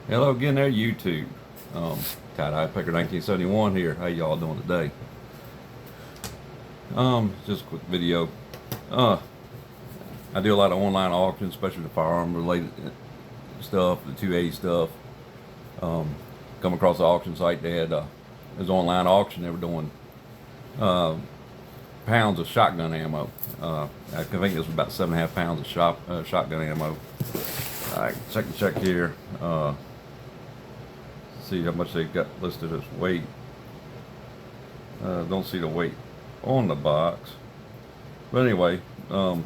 Hello again there, YouTube. Tie-Dye Picker 1971 here. How y'all doing today? Just a quick video. Uh, I do a lot of online auctions, especially the firearm related stuff, the 280 stuff. Come across the auction site, they had it was an online auction. They were doing pounds of shotgun ammo. I think it was about 7.5 pounds of shotgun ammo. I check here. See how much they got listed as weight. Don't see the weight on the box, but anyway, so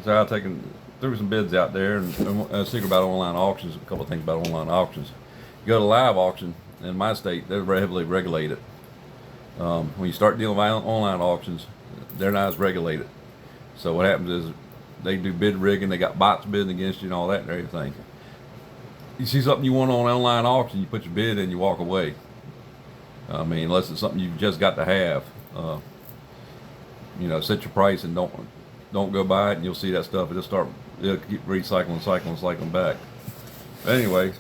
I've threw some bids out there, and a secret about online auctions. A couple of things about online auctions. You go to live auction in my state, they're heavily regulated. When you start dealing with online auctions, they're not as regulated. So what happens is they do bid rigging. They got bots bidding against you and all that and everything. You see something you want on an online auction, you put your bid in, you walk away. I mean, unless it's something you've just got to have. Set your price and don't go buy it, and you'll see that stuff. It'll keep cycling back. But anyway,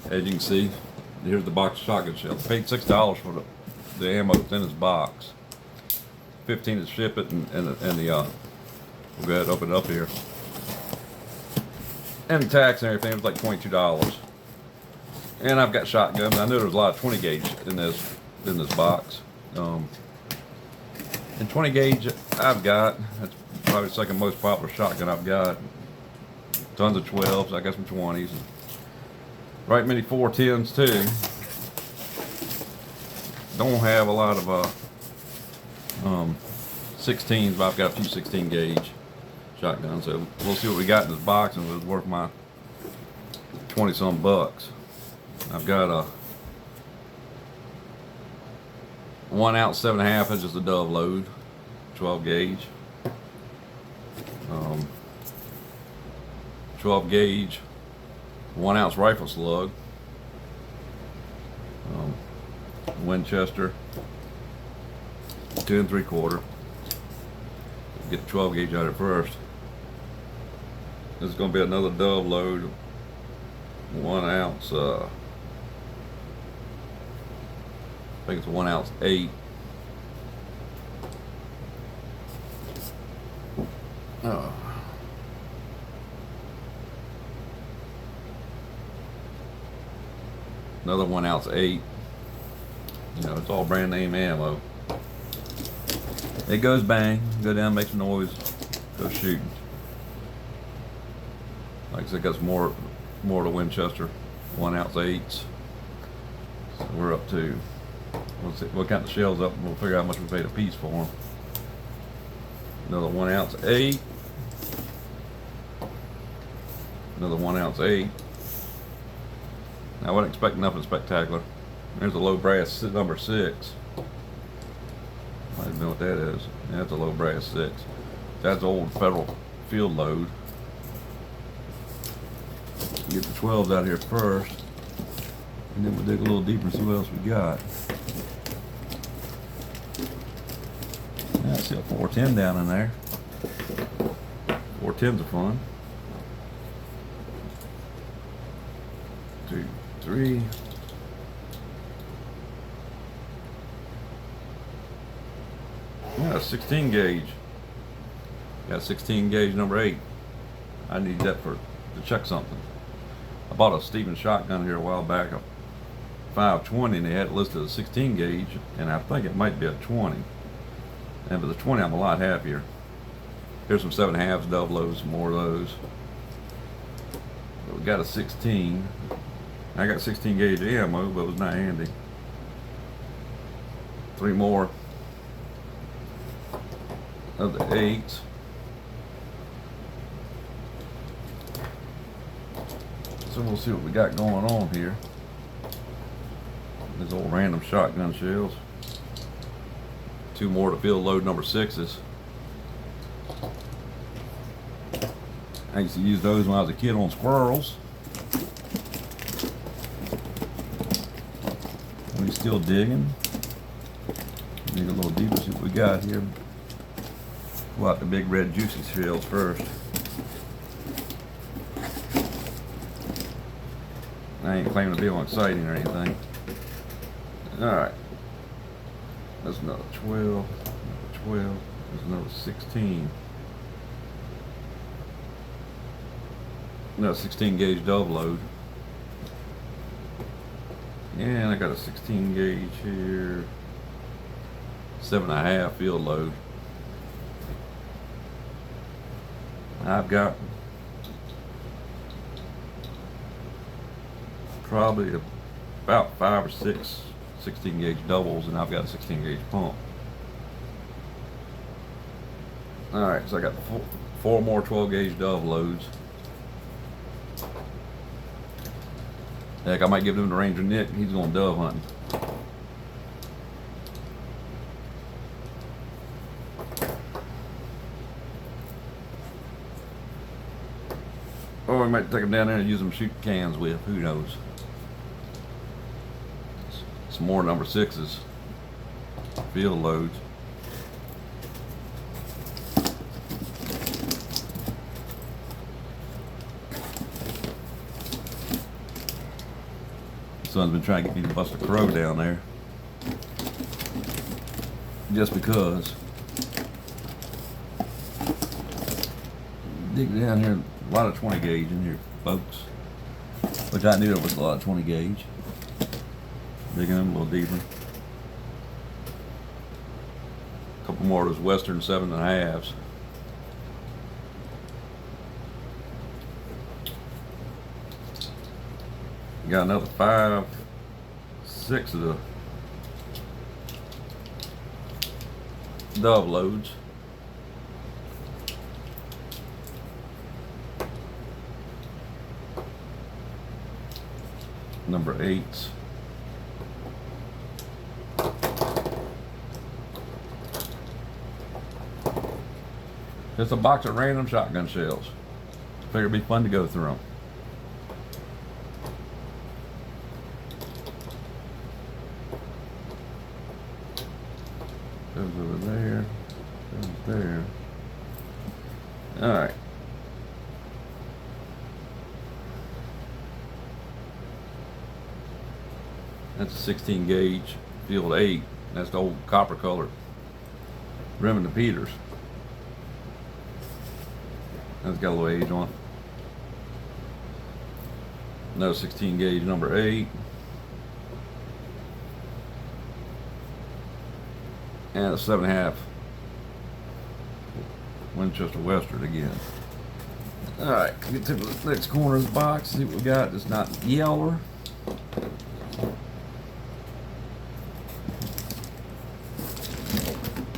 as you can see, here's the box of shotgun shells. Paid $6 for the ammo that's in this box. $15 to ship it, and we'll go ahead and open it up here. And tax and everything, it was like $22. And I've got shotguns. I knew there was a lot of 20 gauge in this box. And 20 gauge I've got. That's probably the second most popular shotgun I've got. Tons of 12s. I got some 20s. Right many 410s too. Don't have a lot of 16s, but I've got a few 16 gauge shotgun. So we'll see what we got in this box, and it was worth my 20 some bucks. I've got a 1 ounce 7.5 inches of dove load, 12 gauge, 12 gauge 1 ounce rifle slug, Winchester 2 3/4. Get the 12 gauge out of it first. This is going to be another dove load, 1 ounce. I think it's a 1 ounce 8. Another 1 ounce 8. It's all brand name ammo. It goes bang, go down, makes a noise, go shooting. Like I said, got some more to Winchester 1 ounce 8s. So we're up to, we'll count the shells up and we'll figure out how much we paid a piece for them. Another 1 ounce 8. Another 1 ounce 8. I wasn't expecting nothing spectacular. There's a low brass number 6. I don't know what that is. Yeah, that's a low brass 6. That's old Federal field load. Get the 12s out here first, and then we'll dig a little deeper and see what else we got. I see a 410 down in there. 410s are fun. 2, 3. Yeah, 16 gauge. Got 16 gauge number 8. I need that to check something. I bought a Stevens shotgun here a while back, a 520, and they had it listed as 16 gauge, and I think it might be a 20. And for the 20, I'm a lot happier. Here's some 7.5s, dove loads, some more of those. But we got a 16. I got 16 gauge ammo, but it was not handy. 3 more of the 8s. So we'll see what we got going on here. These old random shotgun shells. 2 more to field load number 6s. I used to use those when I was a kid on squirrels. We still digging. Dig a little deeper, see what we got here. Pull out the big red juicy shells first. I ain't claiming to be on exciting or anything. Alright. That's another 12. Another 12. There's another 16. Another 16 gauge double load. And I got a 16 gauge here. 7.5 field load. I've got probably about 5 or 6 16 gauge doubles, and I've got a 16 gauge pump. Alright, so I got four more 12 gauge dove loads. Heck, I might give them to Ranger Nick. He's going dove hunting. Or we might take them down there and use them to shoot cans with. Who knows? Some more number 6s. Field loads. Son's been trying to get me to bust a crow down there. Just because. Dig down here, a lot of 20 gauge in here, folks. Which I knew there was a lot of 20 gauge. Digging them a little deeper. A couple more of those Western 7.5s. Got another 5, 6 of the dove loads. Number 8s. Just a box of random shotgun shells. Figure it'd be fun to go through them. Goes over there, goes there. Alright. That's a 16 gauge field 8. That's the old copper colored Remington Peters. That's got a little age on it. Another 16 gauge number 8. And a 7.5 Winchester Western again. Alright, get to the next corner of the box, see what we got that's not yeller.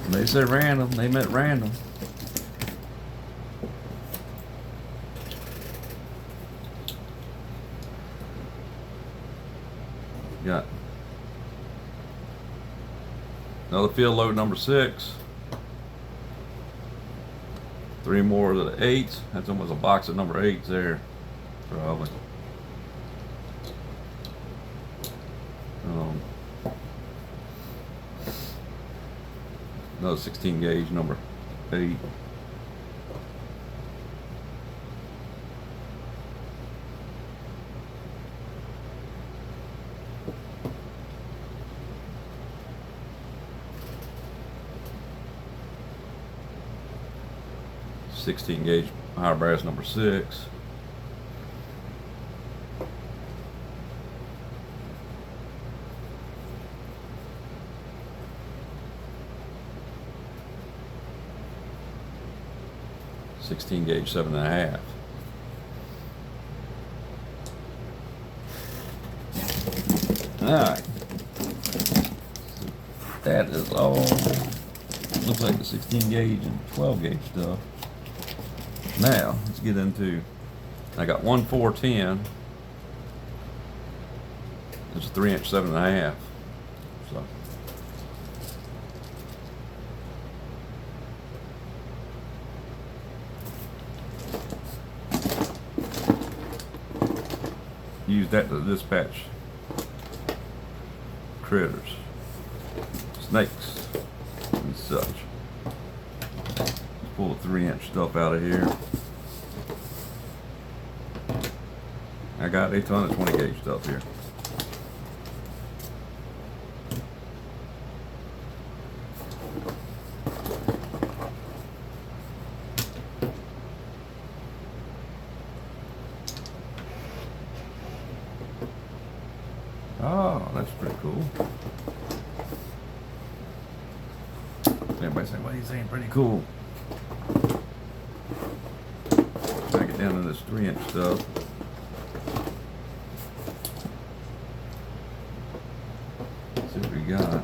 They said random, they meant random. Got another field load number 6. 3 more of the 8s. That's almost a box of number 8s there, probably. Another 16 gauge number 8. .16 gauge high brass number 6. .16 gauge 7.5. Alright. That is all. Looks like the 16 gauge and 12 gauge stuff. Now, let's get into, I got one 410. It's a 3-inch 7.5. So. Use that to dispatch critters, snakes, and such. Let's pull the 3-inch stuff out of here. I got a ton of 20 gauge stuff here. Oh, that's pretty cool. Everybody say, "What are you saying? Pretty cool." I get down to this 3-inch stuff. See what we got.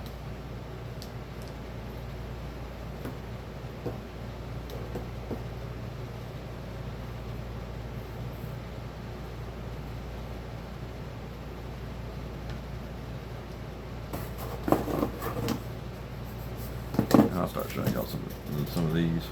I'll start showing y'all some of these.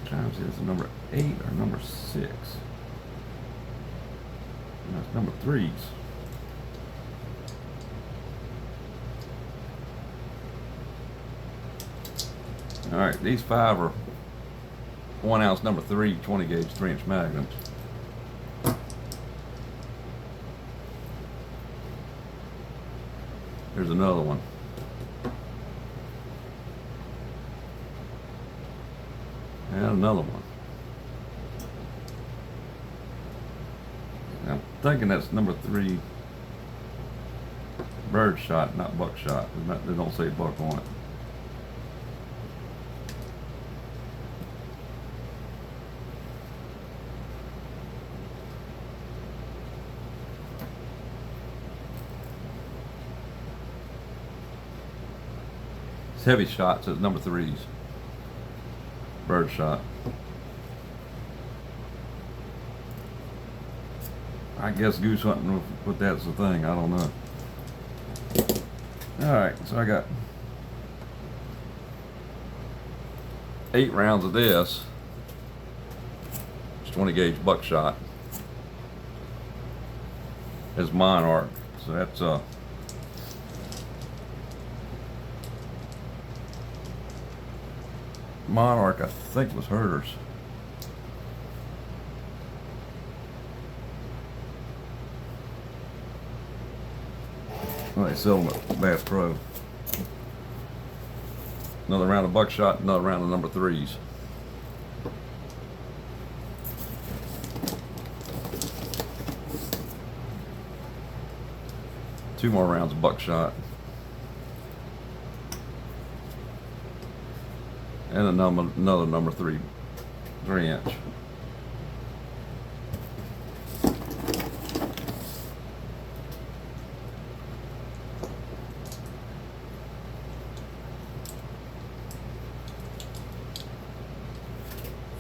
Trying to see if it's number 8 or number 6. No, it's number 3s. All right, these 5 are 1 ounce number 3 20 gauge 3-inch magnums. Here's another one. And another one. I'm thinking that's number 3 bird shot, not buckshot. They don't say buck on it. It's Hevi-Shot, so it's number 3s. Bird shot. I guess goose hunting with that's the thing. I don't know. Alright, so I got 8 rounds of this. It's 20 gauge buckshot. It's Monarch. So that's Monarch, I think, was Herder's. Well, they sell them at Bass Pro. Another round of buckshot, another round of number 3s. Two more rounds of buckshot. And another number 3-inch.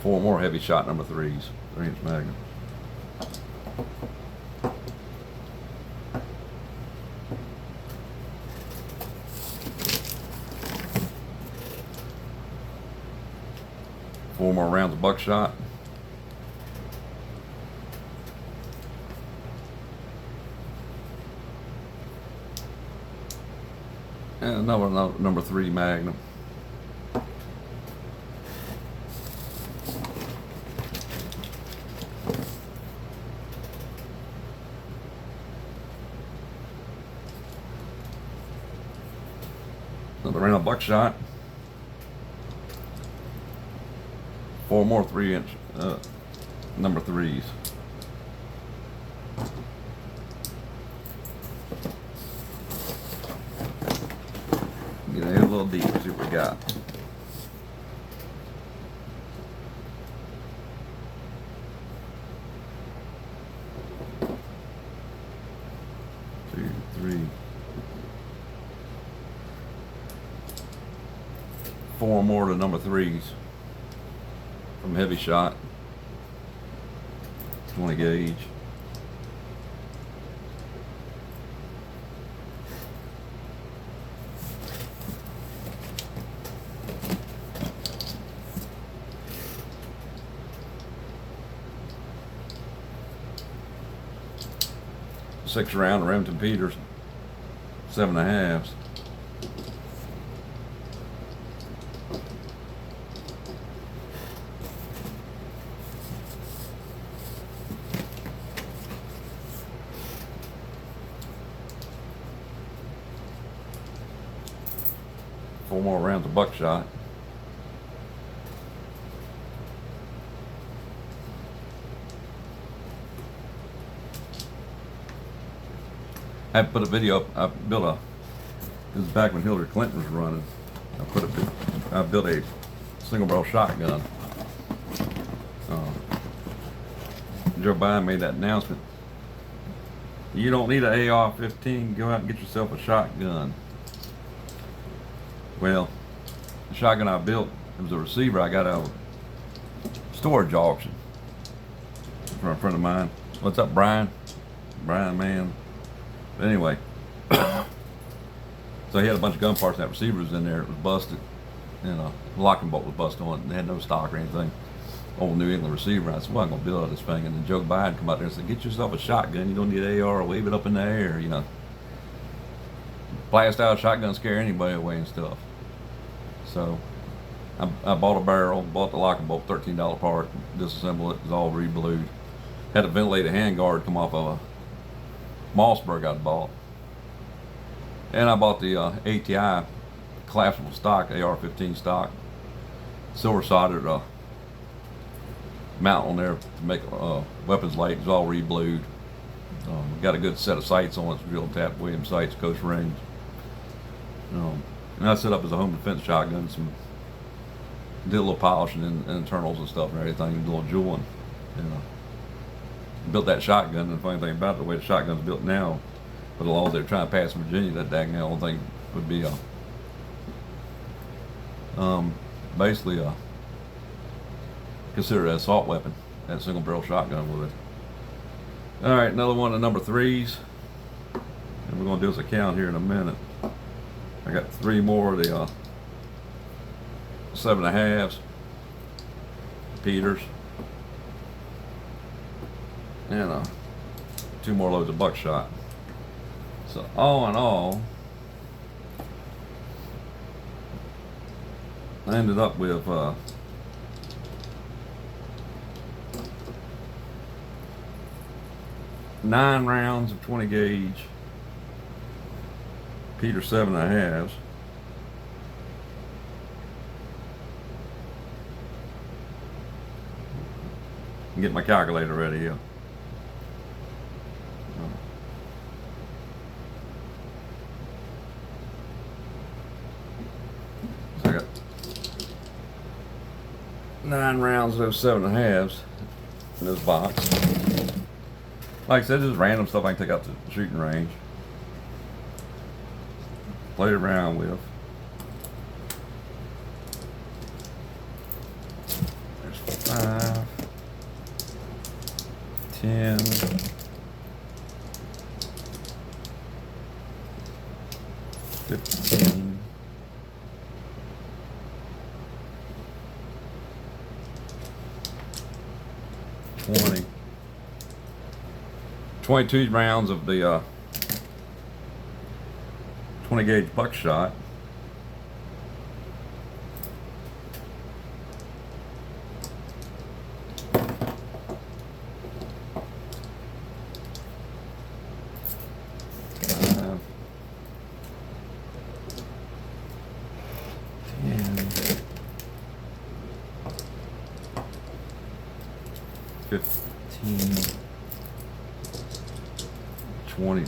Four more Hevi-Shot number 3s, 3-inch magnum. Four more rounds of buckshot. And another number 3 magnum. Another round of buckshot. 4 more 3-inch number 3s. Get in a little deep, see what we got. Two, three, 4 more to number 3s from Hevi-Shot, 20 gauge. 6 round Remington Peters 7.5s. Four more rounds of buckshot. I put a video up. I built a. This is back when Hillary Clinton was running. I built a single barrel shotgun. Joe Biden made that announcement. You don't need an AR-15. Go out and get yourself a shotgun. Well, the shotgun I built, it was a receiver I got out of a storage auction from a friend of mine. What's up, Brian? Brian, man. But anyway, so he had a bunch of gun parts and that receiver was in there. It was busted, and a locking bolt was busted on it. And they had no stock or anything. Old New England receiver. I said, well, I'm gonna build this thing. And then Joe Biden come out there and said, get yourself a shotgun. You don't need an AR. Wave it up in the air. You know, blast out shotguns scare anybody away and stuff. So I bought a barrel, bought the locking bolt, $13 part, disassembled it. It was all re-blued. Had a ventilated handguard come off of a Mossberg I'd bought. And I bought the ATI collapsible stock, AR-15 stock, silver soldered mount on there to make weapons light. It was all re-blued. Got a good set of sights on it. It's real tap Williams sights, Coast Range. And I set up as a home defense shotgun. Did a little polishing and internals and stuff and everything, a little jeweling. Built that shotgun, and the funny thing about it, the way the shotgun's built now, with the laws they're trying to pass in Virginia, that dang old thing would be basically considered an assault weapon, that single barrel shotgun would. All right, another one of number 3s, and we're gonna do us a count here in a minute. I got 3 more of the 7.5s, Peters, and 2 more loads of buckshot. So all in all, I ended up with 9 rounds of 20 gauge Peter 7.5s. Get my calculator ready here. So I got 9 rounds of those 7.5s in this box. Like I said, this is random stuff I can take out to the shooting range. Play around with. There's 5, 10, 15, 20, 22 rounds of the 20 gauge buckshot. $15, 20,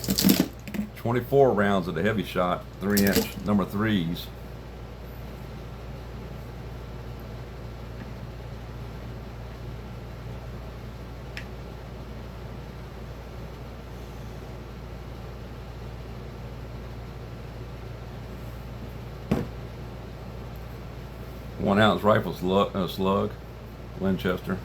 24 rounds of the Hevi-Shot 3-inch number 3s. One-ounce rifle slug, Winchester.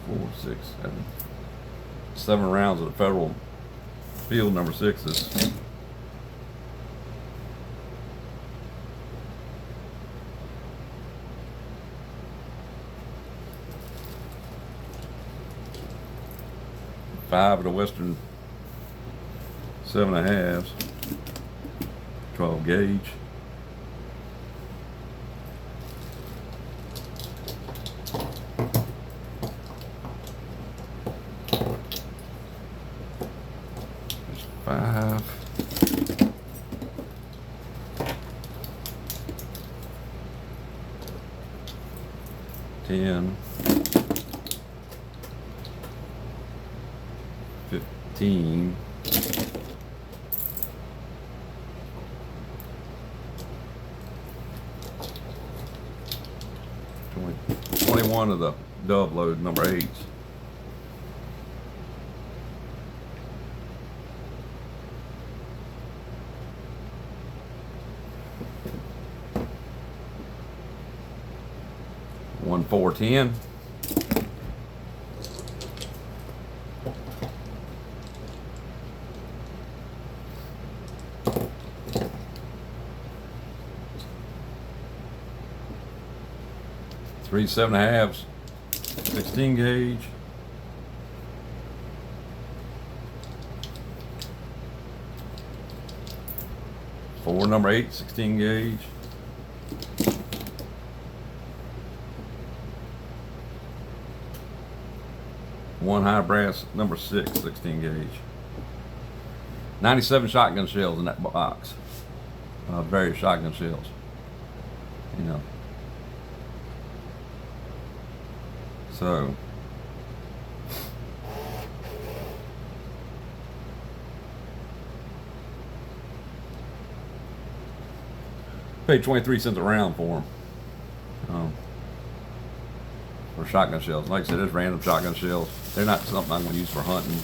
Four, 6, 7. 7 rounds of the Federal Field number 6s. 5 of the Western 7.5s, 12 gauge. There's 5. 10, 15, 21 of the dove load number 8s. One 410. Three 7.5s, 16 gauge. Four number 8, 16 gauge. One high brass number 6, 16 gauge. 97 shotgun shells in that box. Various shotgun shells. You know. So paid 23 cents a round for them. For shotgun shells. Like I said, there's random shotgun shells. They're not something I'm going to use for hunting.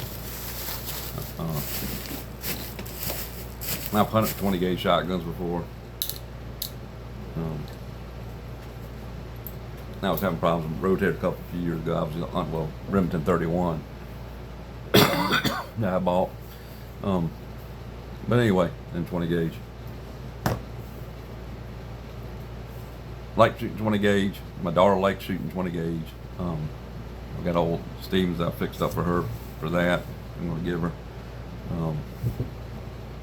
I've hunted 20 gauge shotguns before. I was having problems with rotator cuff a few years ago. I was hunting, well, Remington 31 that I bought. But anyway, in 20 gauge. Like shooting 20 gauge. My daughter likes shooting 20 gauge. I've got old Stevens I fixed up for her for that. I'm going to give her.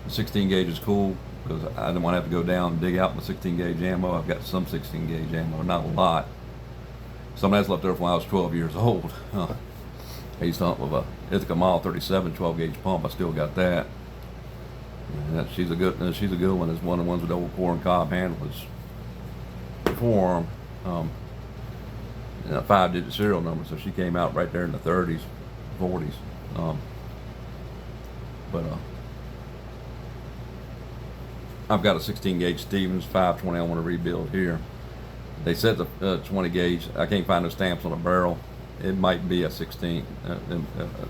16 gauge is cool because I didn't want to have to go down and dig out my 16 gauge ammo. I've got some 16 gauge ammo, not a lot. Some that's left over from when I was 12 years old. I used to hunt with a Ithaca Mile 37 12 gauge pump. I still got that. And she's a good one. It's one of the ones with the old core and cob handlers. Form, and a 5-digit serial number, so she came out right there in the 30s, 40s. I've got a 16 gauge Stevens 520 I want to rebuild here. They said the 20 gauge. I can't find no stamps on the barrel. It might be a 16.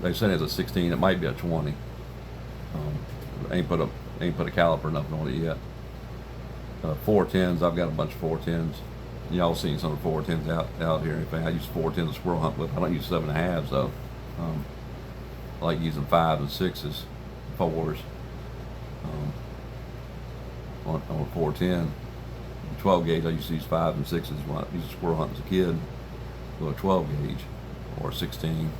They said it's a 16. It might be a 20. Ain't put a caliper nothing on it yet. 410s. I've got a bunch of 410s. Y'all seen some of the 410s out here. In fact, I use 410s to squirrel hunt with. I don't use 7.5s though. I like using 5s and 6s, 4s on a 410. 12 gauge. I used to use 5s and 6s when I used to squirrel hunt as a kid. With a 12 gauge or 16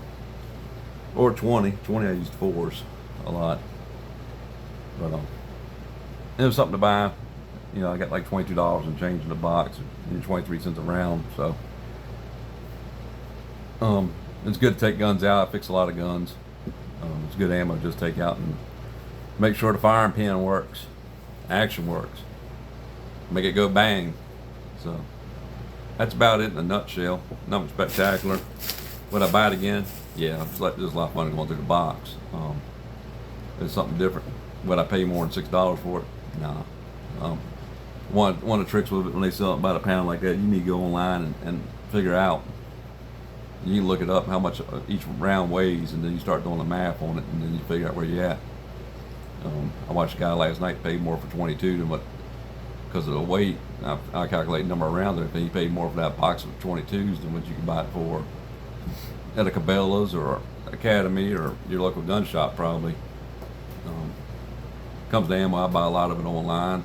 or 20. 20 I used 4s a lot. But it was something to buy. You know, I got like $22 and change in the box, and 23 cents a round. So, it's good to take guns out. I fix a lot of guns. It's good ammo to just take out and make sure the firing pin works, action works, make it go bang. So, that's about it in a nutshell. Nothing spectacular. Would I buy it again? Yeah, it's like there's a lot of fun going through the box. It's something different. Would I pay more than $6 for it? Nah. One of the tricks with it when they sell it about a pound like that, you need to go online and figure out. You can look it up how much each round weighs, and then you start doing the math on it, and then you figure out where you're at. I watched a guy last night pay more for 22 than what, because of the weight. I calculate the number of rounds, and if he paid more for that box of 22s than what you can buy it for at a Cabela's or Academy or your local gun shop probably. Comes to ammo, I buy a lot of it online.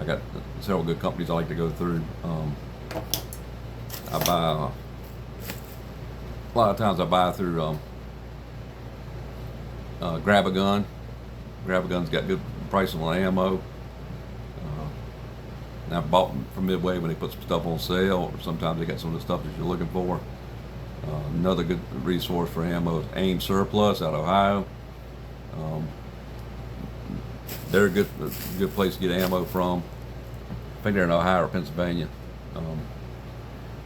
I got several good companies I like to go through. I buy a lot of times I buy through Grab a Gun. Grab a Gun's got good pricing on ammo. And I've bought them from Midway when they put some stuff on sale, or sometimes they got some of the stuff that you're looking for. Another good resource for ammo is AIM Surplus out of Ohio. They're a good place to get ammo from. I think they're in Ohio or Pennsylvania.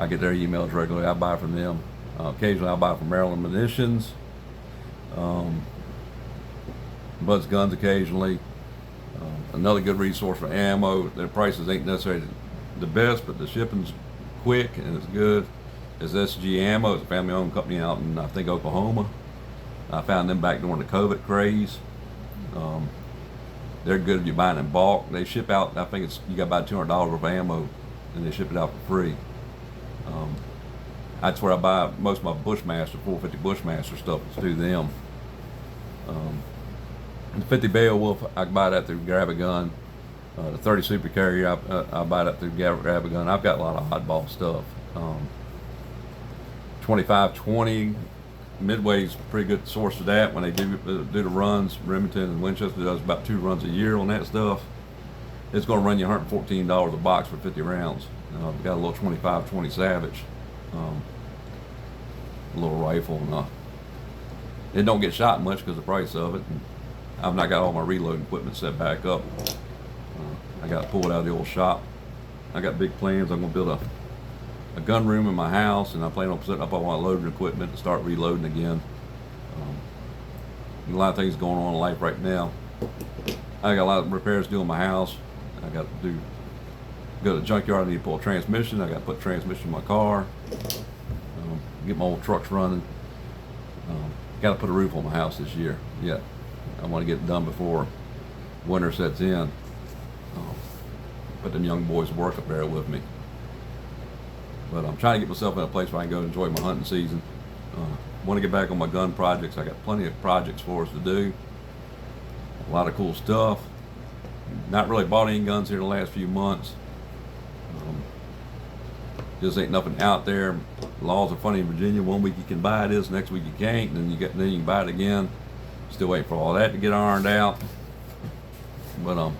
I get their emails regularly. I buy from them. Occasionally I buy from Maryland Munitions. Buzz Guns occasionally. Another good resource for ammo. Their prices ain't necessarily the best, but the shipping's quick and it's good. Is SG Ammo. It's a family-owned company out in, I think, Oklahoma. I found them back during the COVID craze. They're good if you're buying in bulk. They ship out, I think you got about $200 worth of ammo, and they ship it out for free. That's where I buy most of my Bushmaster, 450 Bushmaster stuff is through them. The 50 Beowulf, I can buy that through Grab a Gun. The 30 Super Carrier, I buy that through Grab a Gun. I've got a lot of oddball stuff. 2520, Midway's a pretty good source of that when they do the runs. Remington and Winchester does about 2 runs a year on that stuff. It's going to run you $114 a box for 50 rounds. We've got a little 2520 Savage, a little rifle, and it don't get shot much because of the price of it. And I've not got all my reloading equipment set back up. I got to pull it out of the old shop. I got big plans. I'm going to build a gun room in my house, and I plan on putting up all my loading equipment to start reloading again. A lot of things going on in life right now. I got a lot of repairs to do in my house. I got to go to the junkyard. I need to pull a transmission. I got to put a transmission in my car. Get my old trucks running. Got to put a roof on my house this year. Yeah, I want to get it done before winter sets in. Put them young boys to work up there with me. But I'm trying to get myself in a place where I can go enjoy my hunting season. Want to get back on my gun projects. I got plenty of projects for us to do. A lot of cool stuff. Not really bought any guns here in the last few months. Just ain't nothing out there. Laws are funny in Virginia. One week you can buy this, next week you can't, and then you can buy it again. Still waiting for all that to get ironed out. But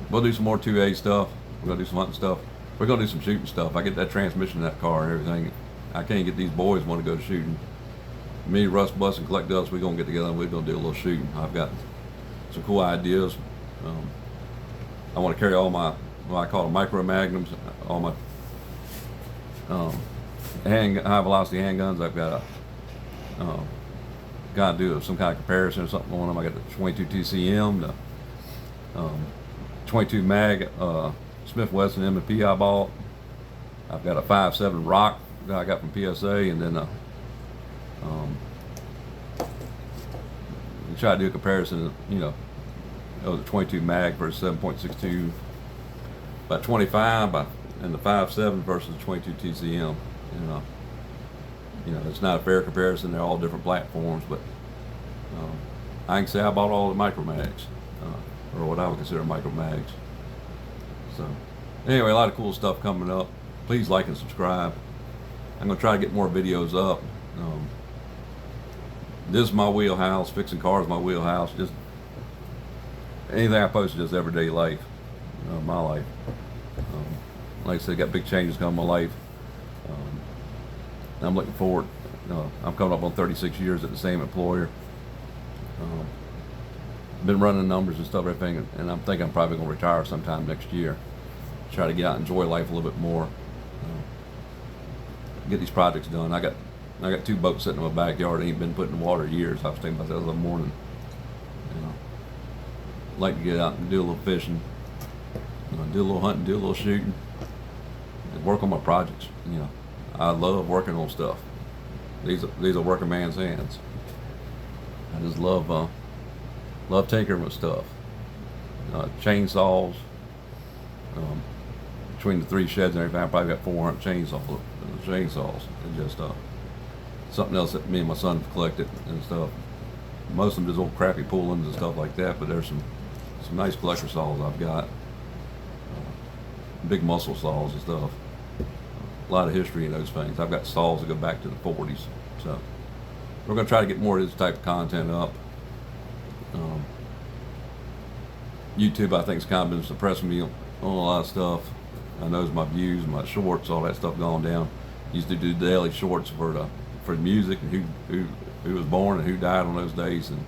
we'll do some more 2A stuff. We're gonna do some hunting stuff. We're gonna do some shooting stuff. I get that transmission in that car and everything. I can't get these boys want to go shooting. Me, Russ, Bus, and Collect Dust, we're gonna get together and we're gonna do a little shooting. I've got some cool ideas. I want to carry all my, what I call micro magnums, all my high velocity handguns. I've got to do some kind of comparison or something on them. I got the 22 TCM, the 22 mag Smith Wesson M&P I bought. I've got a 5.7 Rock that I got from PSA, and then we try to do a comparison. The 22 mag versus 7.62 by 25 and the 5.7 versus the 22 TCM. It's not a fair comparison. They're all different platforms, but I can say I bought all the micro mags, or what I would consider micro mags. So anyway, a lot of cool stuff coming up. Please like and subscribe. I'm going to try to get more videos up. This is my wheelhouse. Fixing cars is my wheelhouse. Just anything I post is just everyday life, my life. Like I said, got big changes coming in my life. I'm looking forward. I'm coming up on 36 years at the same employer. Been running numbers and stuff, everything, and I'm thinking I'm probably going to retire sometime next year. Try to get out and enjoy life a little bit more. Get these projects done. I got 2 boats sitting in my backyard. I ain't been put in the water in years. I was thinking about that the other morning. Like to get out and do a little fishing, do a little hunting, do a little shooting, and work on my projects. I love working on stuff. These are working man's hands. I just love tinkering with stuff. Chainsaws. Between the 3 sheds and everything, I probably got 400 chainsaws. And just something else that me and my son have collected and stuff. Most of them just old crappy pull-ins and stuff like that, but there's some nice collector saws I've got. Big muscle saws and stuff. A lot of history in those things. I've got saws that go back to the 40s. So we're going to try to get more of this type of content up. YouTube, I think, has kind of been suppressing me on a lot of stuff. I noticed my views, my shorts, all that stuff gone down. Used to do daily shorts for the music and who was born and who died on those days, and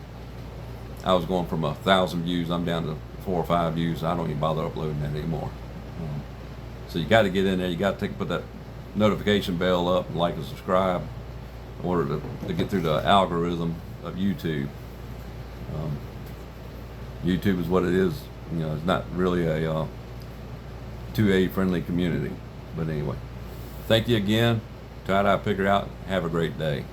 I was going from 1,000 views. I'm down to 4 or 5 views. I don't even bother uploading that anymore. So you got to get in there. You got to put that notification bell up and like and subscribe in order to get through the algorithm of YouTube. YouTube is what it is. You know, it's not really a 2A friendly community. But anyway, thank you again. Tie-dye picker out. Have a great day.